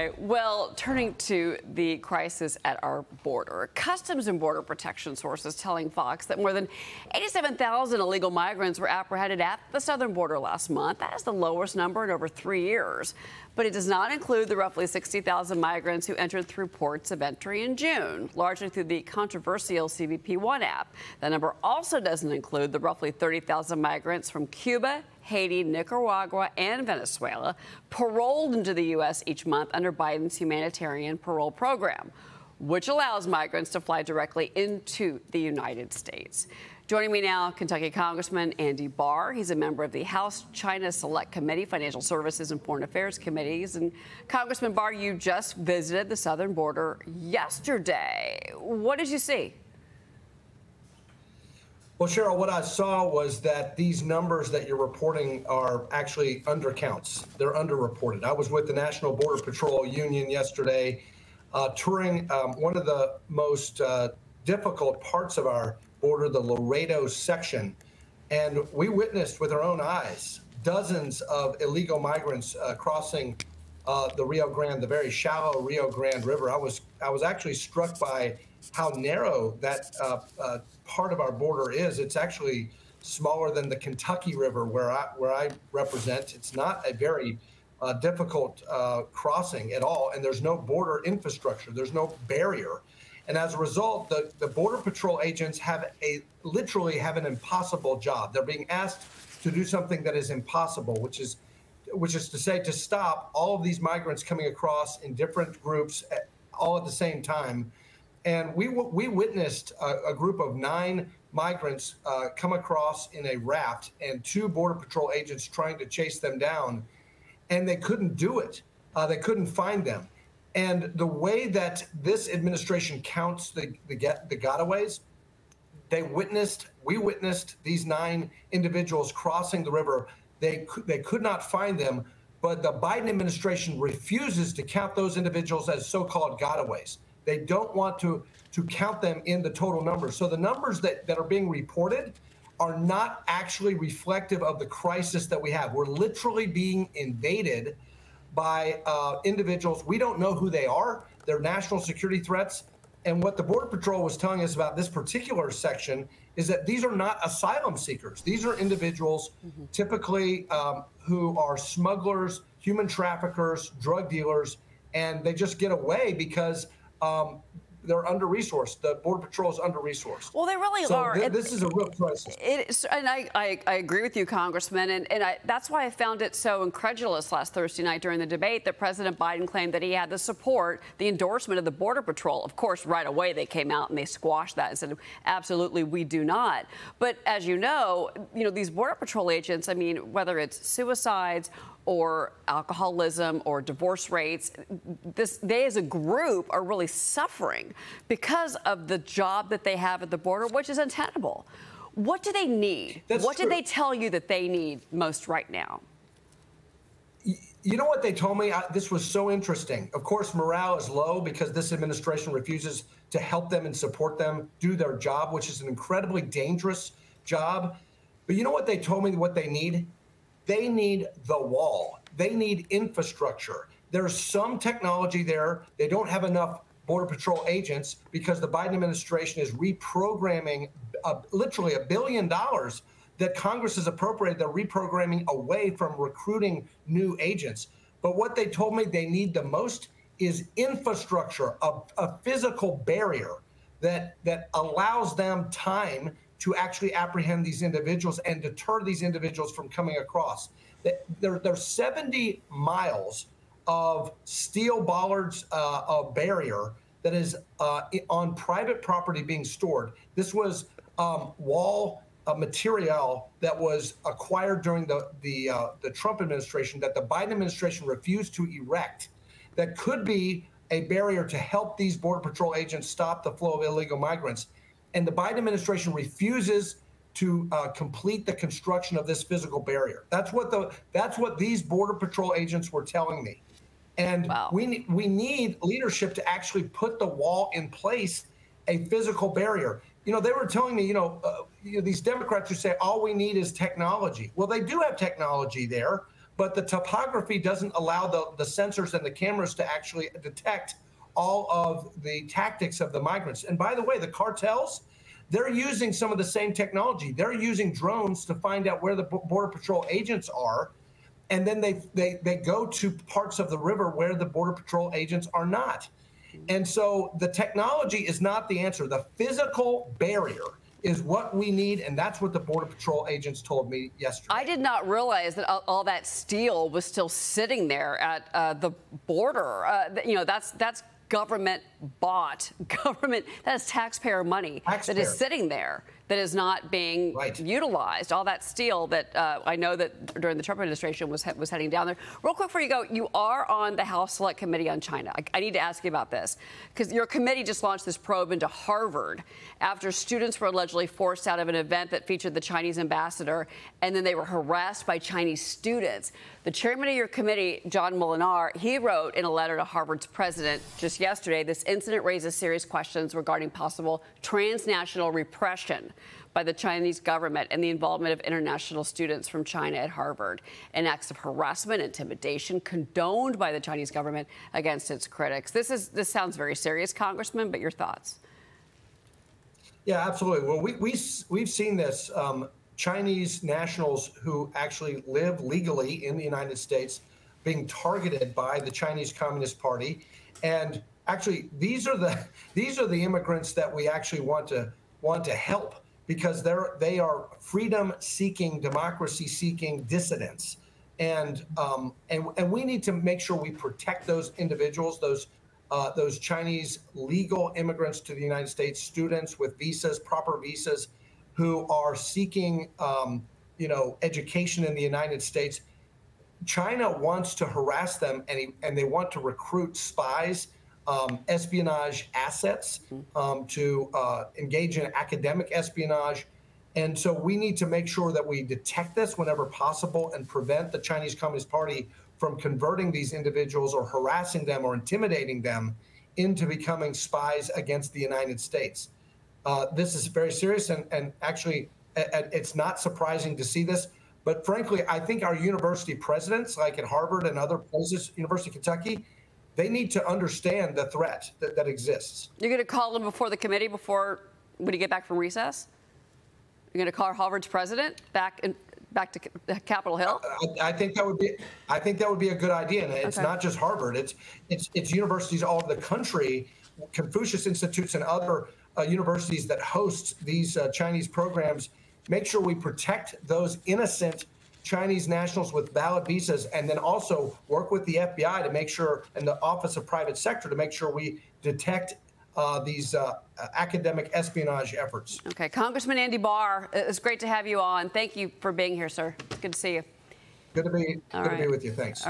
right. Well, turning to the crisis at our border, Customs and Border Protection sources telling Fox that more than 87,000 illegal migrants were apprehended at the southern border last month. That is the lowest number in over 3 years. But it does not include the roughly 60,000 migrants who entered through ports of entry in June, largely through the controversial CBP One app. That number also doesn't include the roughly 30,000 migrants from Cuba, Haiti, Nicaragua, and Venezuela paroled into the U.S. each month under Biden's humanitarian parole program, which allows migrants to fly directly into the United States. Joining me now, Kentucky Congressman Andy Barr. He's a member of the House China Select Committee, Financial Services and Foreign Affairs Committees. And Congressman Barr, you just visited the southern border yesterday. What did you see? Well, Cheryl, what I saw was that these numbers that you're reporting are actually undercounts. They're underreported. I was with the National Border Patrol Union yesterday, touring one of the most difficult parts of our border, the Laredo section. And we witnessed with our own eyes dozens of illegal migrants crossing the Rio Grande, the very shallow Rio Grande River. I was actually struck by how narrow that part of our border is. It's actually smaller than the Kentucky River where I represent. It's not a very difficult crossing at all, and there's no border infrastructure. There's no barrier. And as a result, the Border Patrol agents literally have an impossible job. They're being asked to do something that is impossible, which is to say to stop all of these migrants coming across in different groups all at the same time. And we witnessed a group of 9 migrants come across in a raft and 2 Border Patrol agents trying to chase them down, and they couldn't do it. They couldn't find them. And the way that this administration counts the gotaways, we witnessed these 9 individuals crossing the river. They could not find them, but the Biden administration refuses to count those individuals as so-called gotaways. They don't want to count them in the total numbers. So the numbers that are being reported are not actually reflective of the crisis that we have. We're literally being invaded by individuals. We don't know who they are. They're national security threats. And what the Border Patrol was telling us about this particular section is that these are not asylum seekers. These are individuals typically who are smugglers, human traffickers, drug dealers, and they just get away because they're under-resourced. The Border Patrol is under-resourced. Well, they really are. This is a real crisis. And I agree with you, Congressman, and that's why I found it so incredulous last Thursday night during the debate that President Biden claimed that he had the support, the endorsement of the Border Patrol. Of course, right away they came out and they squashed that and said, absolutely, we do not. But as you know, these Border Patrol agents, I mean, whether it's suicides or alcoholism or divorce rates, they as a group are really suffering because of the job that they have at the border, which is untenable. What do they need? What did they tell you that they need most right now? You know what they told me? This was so interesting. Of course, morale is low because this administration refuses to help them and support them do their job, which is an incredibly dangerous job. But you know what they told me what they need? They need the wall. They need infrastructure. There's some technology there. They don't have enough Border Patrol agents because the Biden administration is reprogramming literally $1 billion that Congress has appropriated. They're reprogramming away from recruiting new agents. But what they told me they need the most is infrastructure, a physical barrier that allows them time to actually apprehend these individuals and deter these individuals from coming across. There's 70 miles of steel bollards of barrier that is on private property being stored. This was wall material that was acquired during the Trump administration that the Biden administration refused to erect that could be a barrier to help these Border Patrol agents stop the flow of illegal migrants. And the Biden administration refuses to complete the construction of this physical barrier. That's what these Border Patrol agents were telling me. And wow. we need leadership to actually put the wall in place, a physical barrier. They were telling me, these Democrats who say all we need is technology. Well, they do have technology there, but the topography doesn't allow the sensors and the cameras to actually detect all of the tactics of the migrants. And by the way, the cartels, they're using some of the same technology. They're using drones to find out where the Border Patrol agents are, and then they go to parts of the river where the Border Patrol agents are not. And so the technology is not the answer. The physical barrier is what we need, and that's what the Border Patrol agents told me yesterday. I did not realize that all that steel was still sitting there at the border. That's government bought, that is taxpayer money that is sitting there, that is not being utilized. All that steel that I know that during the Trump administration was heading down there. Real quick before you go, you are on the House Select Committee on China. I need to ask you about this because your committee just launched this probe into Harvard after students were allegedly forced out of an event that featured the Chinese ambassador, and then they were harassed by Chinese students. The chairman of your committee, John Molinar, he wrote in a letter to Harvard's president just yesterday, this incident raises serious questions regarding possible transnational repression by the Chinese government and the involvement of international students from China at Harvard, and acts of harassment, intimidation condoned by the Chinese government against its critics. This sounds very serious, Congressman, but your thoughts? Yeah, absolutely. Well, we've seen this. Chinese nationals who actually live legally in the United States being targeted by the Chinese Communist Party, and actually these are the immigrants that we actually want to help, because they are freedom-seeking, democracy-seeking dissidents, and we need to make sure we protect those individuals, those Chinese legal immigrants to the United States, students with visas, proper visas, who are seeking, education in the United States. China wants to harass them, and they want to recruit spies, espionage assets, to engage in academic espionage. And so we need to make sure that we detect this whenever possible and prevent the Chinese Communist Party from converting these individuals or harassing them or intimidating them into becoming spies against the United States. This is very serious, and actually, it's not surprising to see this. But frankly, I think our university presidents, like at Harvard and other places, University of Kentucky, they need to understand the threat that exists. You're going to call them before the committee when you get back from recess? You're going to call Harvard's president back to Capitol Hill? I think that would be a good idea, and it's not just Harvard. It's universities all over the country, Confucius Institutes and other universities that host these Chinese programs. Make sure we protect those innocent Chinese nationals with valid visas, and then also work with the FBI to make sure, and the Office of Private Sector, to make sure we detect these academic espionage efforts. Okay, Congressman Andy Barr, it's great to have you on. Thank you for being here, sir. It's good to see you. Good to be with you. Thanks.